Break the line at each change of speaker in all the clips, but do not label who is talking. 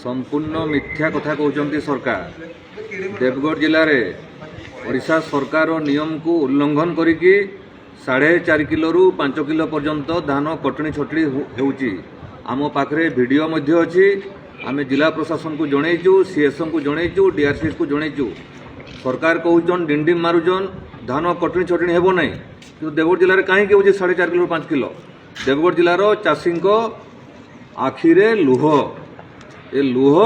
संपूर्ण मिथ्या कथा कहते सरकार। देवगढ़ जिले में ओडिशा सरकार नियम को उल्लंघन करिकी 4.5 किलो रु 5 किलो पर्यंत धान कटनी छटनी होउची। आम पाखरे वीडियो मध्य अच्छी। आम जिला प्रशासन को जनईचु, सीएसएम को जनईचु, डीआरसीएस को जनईचु। सरकार कहून डिंडिम मारुचन धान कटनी छटनी हेबो नहीं, कि देवगढ़ जिले में कहीं हो 4.5 किलो 5 किलो। देवगढ़ जिलार चाषी आखिरे लुह, ए लुह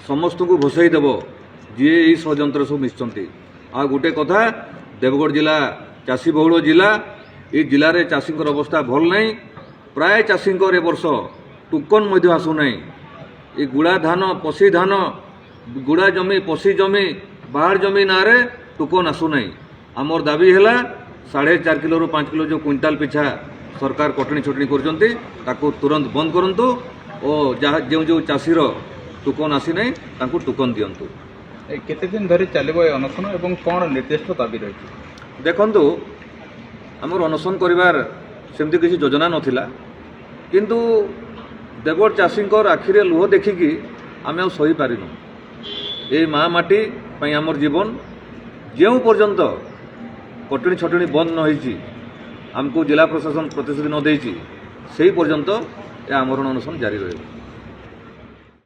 समस्त को भसई देव जी यही षड्यंत्र सब मिशंती। आ गोटे कथा, देवगढ़ जिला चाषी बहुल जिला, ये जिले में चाषी अवस्था भल नहीं। प्राय चाषी ए वर्ष टोकन आसुना। ये गुड़ा धान पशी धान गुड़ा जमी पशी जमी बाहर जमी ना रे टोकन आसुना। आमर दाबी है 4.5 किलो रु 5 किलो जो क्विंटाल पिछा सरकार कटनी छटनी कर तुरंत बंद करंतु और जहाँ जो जो चाषीर टोकन आसी ना टोकन दिंतु।
केते दिन धरी चलिबो ए अनशन एवं कोन निर्दिष्ट दाबी रही?
देखंतु आमर अनशन करिवार सेमती किसी योजना नथिला, किंतु देवगढ़ चाषी आखिरे लुह देखिकी आम आ सही पारिनु। ए माँ माटी पई आमर जीवन जो पर्यंत कटनी छटनी बंद न होईची, आमको जिला प्रशासन प्रतिश्रुति न देईची, सेही पर्यंत ए आमरण अनशन जारी रहिबो।